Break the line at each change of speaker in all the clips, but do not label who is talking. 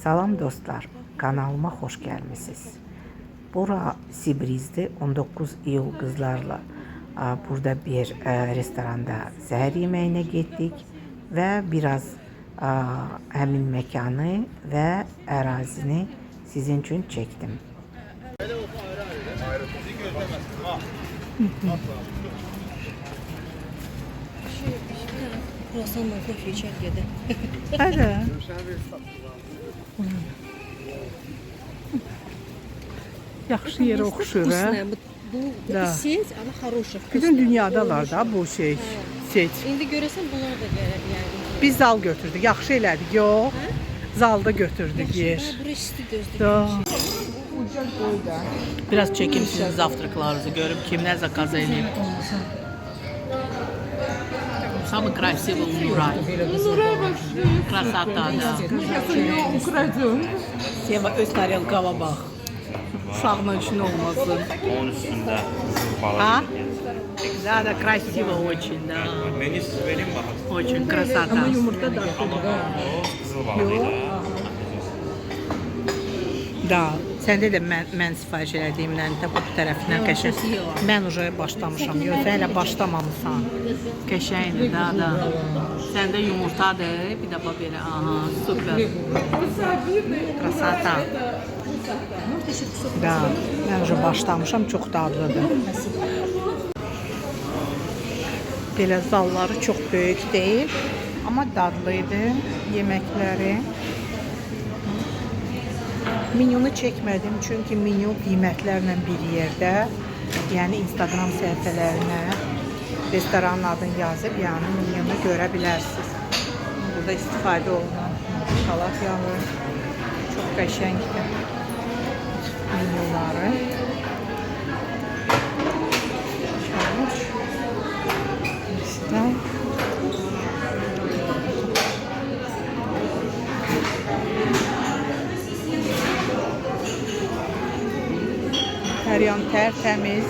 Salam dostlar, kanalıma hoş gelmişsiniz. Bura Sibriz'de 19 iyul kızlarla burada bir restoranda səhər yeməyinə getdik ve biraz həmin mekanı ve ərazini sizin için çektim.
Kruvasanla kofe içer yedi.
Hadi. Yaxşı yerə oxşur, hə?
Bu seit ama хороший.
Bütün dünyadalar da bu şey, set.
İndi görəsən bunlar da yani.
Biz zal götürdük, yaxşı elədik, yox. Zalda götürdük yer.
Burası gözlük.
Biraz çekim sizin завтракlarınızı görüp kim ne zakaz edeyim. Самый красивый Нурай. Красота, да. Seva öz tarelkava bax. Uşağın için olmasın.
Onun üstünde balık.
Ha? Да, да, красиво очень, да.
Menü siz vereyim bakalım.
Очень красота. Ama yumurta da.
O kızıl balığıyla.
Da, səndə də mən sifariş elədiyimdən də bu tərəfindən qəşəng. Mən уже başlamışam. Yox, hələ başlamamısan. Qəşəngdir, da. Səndə yumurtadır, bir də bax belə. Aha, super. Krasata. Da, mən уже başlamışam, çox dadlıdır. Belə zalları çox böyük deyil, amma dadlıydı yeməkləri. Menyunu çekmedim çünkü menyu qiymətlərlə bir yerdə. Yəni Instagram səhifələrinə restoranın adını yazıb, yəni menyunu görə bilərsiniz. Burada istifadə olunan salat yağı çox qəşəngdir. Menyuları. İşte. Hər yan tərtəmiz,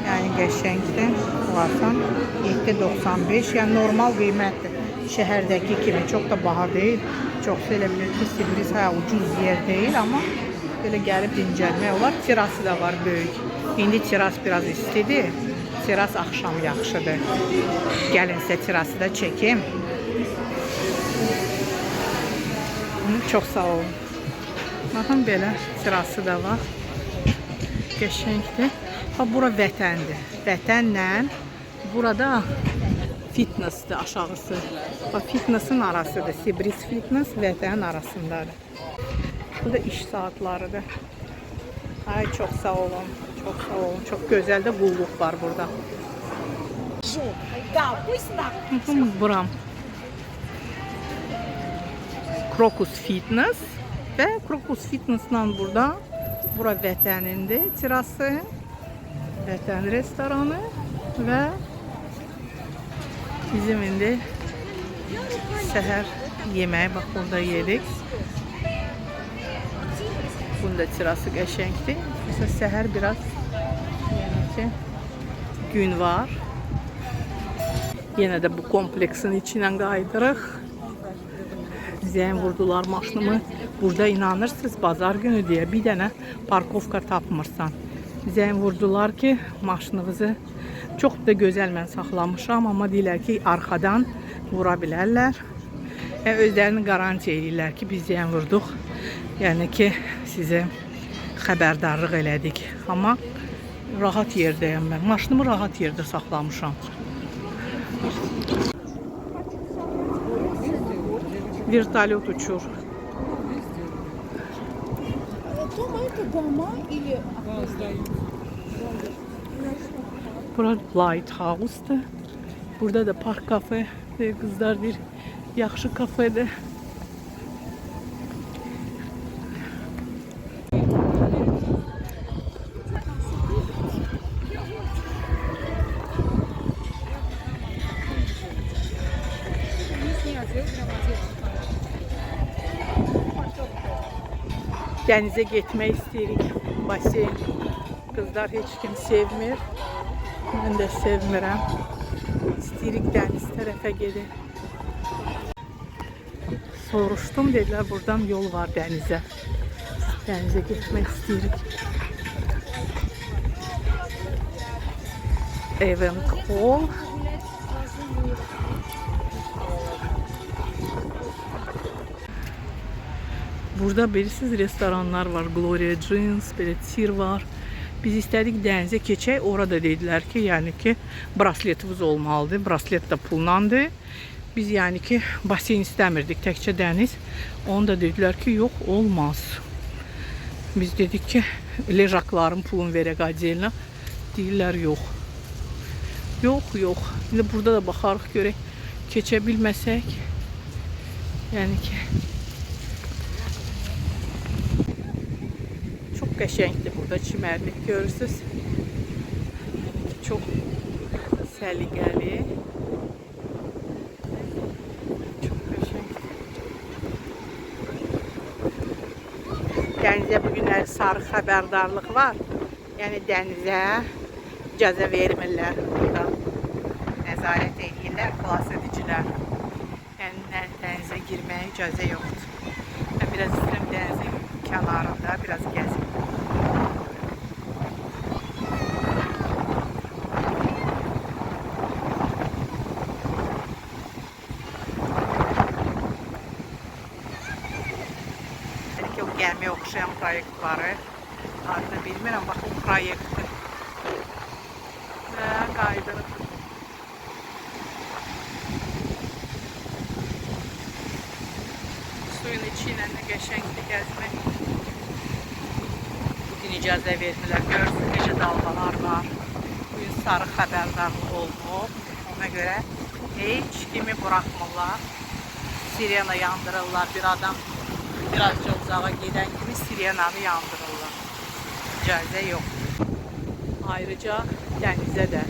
yəni qəşəngdir. Baxın, 7.95, yəni normal qiymətdir. Şəhərdəki kimi çox da baha deyil. Çox elə bilir ki, Sibriz ucuz yer deyil, amma belə gəlib dincəlmək olar. Terası da var böyük. İndi teras biraz istidir. Teras axşam yaxşıdır. Gəlin sizə terası da çəkim. Çox sağ olun. Baxın belə terası da var. Qəşəngdir. Ha, bura vətəndir. Vətənlə burada fitnessdir aşağısı. Ha, fitnessin arasıdır. Sibriz fitness vətənin arasındadır. Bu da iş saatlarıdır. Ay, çox sağ olun. Çox sağ olun. Çox gözəl də qulluq var burada. Buram. Krokus Fitness və Krokus Fitness'la burada. Bura vətənindir, terası, vətən restoranı və bizim indi səhər yeməyi bax burada yedik. Bunun da terası qəşəngdir. Mesela səhər biraz yəni ki, gün var. Yenə də bu kompleksin içindən qaydırıq. Zəng vurdular maşınımı. Burada inanırsınız bazar günü deyə bir dənə parkovka tapmırsan. Zəng vurdular ki maşınınızı çox da gözəl mən saxlamışam, amma deyirlər ki arxadan vura bilərlər. Özlərini garanti edirlər ki biz zəng vurduq. Yəni ki sizə xəbərdarlıq elədik. Amma rahat yerdəyəm mən. Maşınımı rahat yerdə saxlamışam. Вертолет учур. Burada Lighthouse'dur. Burada da park kafe. Kızlar bir yaxşı kafedir. Denize gitmek isteyirik. Basen. Kızlar hiç kim sevmir. Ben de sevmirəm. İsteyirik deniz tərəfə gedək. soruşdum, dedilər buradan yol var dənizə. Dənizə getmək istəyirik. Evenkol. Burada bilirsiniz restoranlar var. Gloria Jeans, belə tir var. Biz istədik dənizə keçək. Orada dedilər ki, yəni ki, brasletimiz olmalıdır. Braslet də pullandır. Biz yəni ki, baseyn istəmirdik, təkcə dəniz. Onu da dedilər ki, yox, olmaz. Biz dedik ki, lejakların pulunu verək acıyla. Deyirlər, yox. Yox, yox. İndi burada da baxarıq, görək, keçə bilməsək. Yəni ki, çox qəşəngdir burada, çimərlik görürsünüz. Yəni ki, çox səliqəli. Dənizə bugünləri sarı xəbərdarlıq var. Yəni dənizə icazə vermirlər. Burada nəzarət edirlər, xilas edicilər. Yəni dənizə girməyə icazə yoxdur. Mən biraz istəyirəm dənizin kənarında biraz gəzim. Gəmiyə oxşayan proyekt var. Adını bilmirəm, bax o proyektdir. Və qaydırıq. Suyun içi ilə də qəşəngdir gəzmək. Bugün icazə vermirlər. Görürsünüz necə dalğalar var. Bugün sarı xəbərdarlıq olunub. Ona görə heç kimi buraxmırlar. Sirena yandırırlar. Bir adam birazca uzağa gedən kimi sirenanı yandırırlar. İcazə yoxdur. Ayrıca dənizə də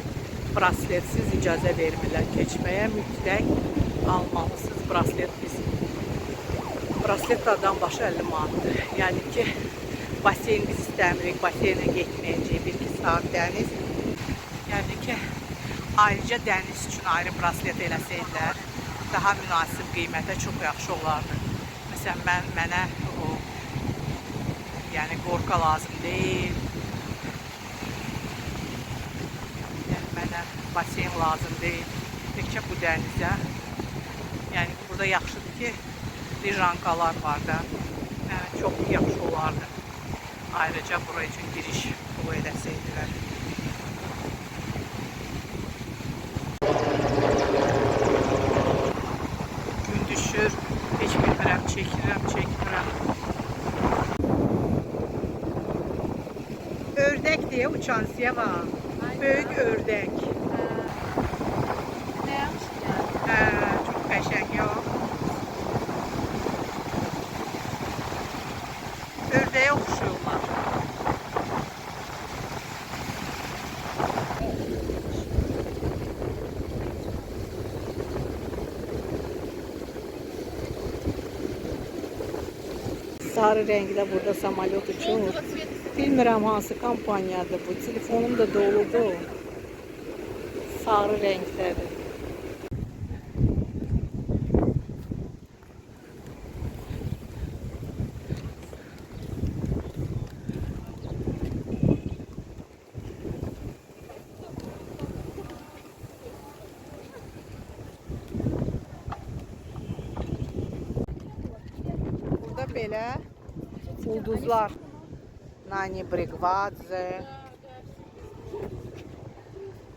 brasletsiz icazə vermirlər keçməyə. Mütləq almalısınız braslet biz. Braslet adam başı 50 manatdır. Yəni ki, baseyn biz istəmirik, baseynə getməyəcək 1-2 saat dəniz. Yəni ki, ayrıca dəniz üçün ayrı braslet eləsəydilər, daha münasib qiymətə çox yaxşı olardı. Məsələn, mənə o, yəni qorqa lazım deyil. Yəni mənə baseyn lazım deyil. Təkcə bu dənizə. Yəni burada yaxşıdır ki, lijankalar var da. Yəni çox yaxşı olardı. Ayrıca buraya üçün giriş pulu eləsəydilər. Gün düşür. Heç bilmirəm, çəkmirəm. Ördək deyə uçan Seva. Böyük ördək.
Nə yaxşı?
Çox qəşəng, yox. Ördəyə oxşuyurlar. Sarı rəngdə burada samolyot uçur. Bilmirəm hansı kampaniyadır bu. Telefonum da doludur. Sarı rəngdədir. Burada belə ulduzlar. Nani Brigvadze.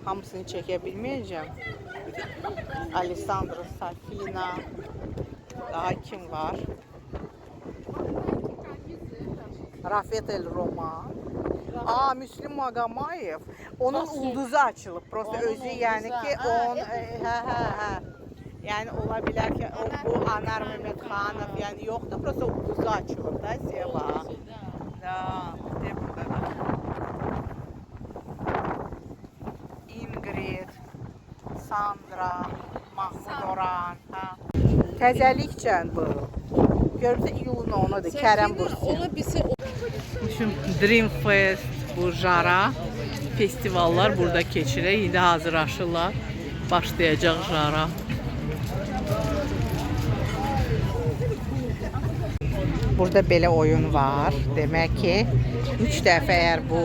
Hamısını çəkə bilməyəcəm. Alessandro Safina. Daha kim var? Rafet El Roman. Müslüm Magamayev. Onun ulduzu açılıb. Prosta özü yəni ki, yəni ola bilər ki, bu Anar Mehmetxanov, yəni yoxdur, prosta ulduzu açılıb da Seva. De burada da. Ingrid, Sandra, Mahmud Orhan. Təzəlikcən bu. Görürsə iyulun 10-udur, Kərəm Bursi.
Ola bilsə
Dream Fest, bu Jara festivallar burada keçirir. İndi hazırlaşırlar. Başlayacaq Jara. Burada belə oyun var. Demək ki, 3 dəfə əgər bu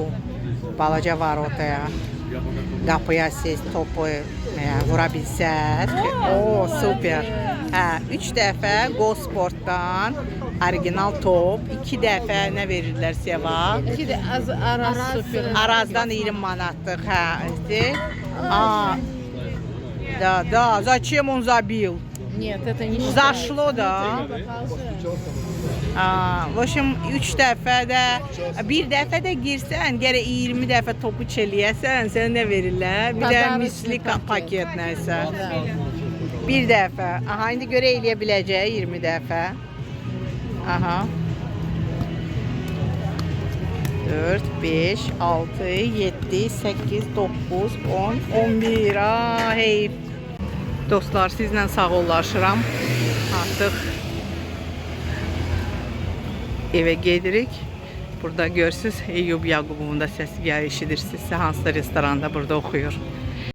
balaca varotaya qapıya siz topu vura bilsəz. O, super. Hə, 3 dəfə Go Sportdan orijinal top, 2 dəfə nə verirlər sizə?
İki de Araz sıfır.
Arazdan 20 manatlıq, hə. А, да, зачем он забил?
Нет, это не
Зашло, да. В общem 3 dəfə də, bir dəfə də girsən, gərək 20 dəfə topu çeləyəsən, sənə nə verirlər? Bir də misli paket nəsə. Bir dəfə. Aha, indi görə eləyə biləcək 20 dəfə. Aha. 4, 5, 6, 7, 8, 9, 10, 11. Heyf. Dostlar, sizlə sağollaşıram. Artıq evə gedirik. Burada görürsünüz, Eyyub Yaqubovun da səsi gəlir, eşidirsinizsə, hansısa restoranda burada oxuyur.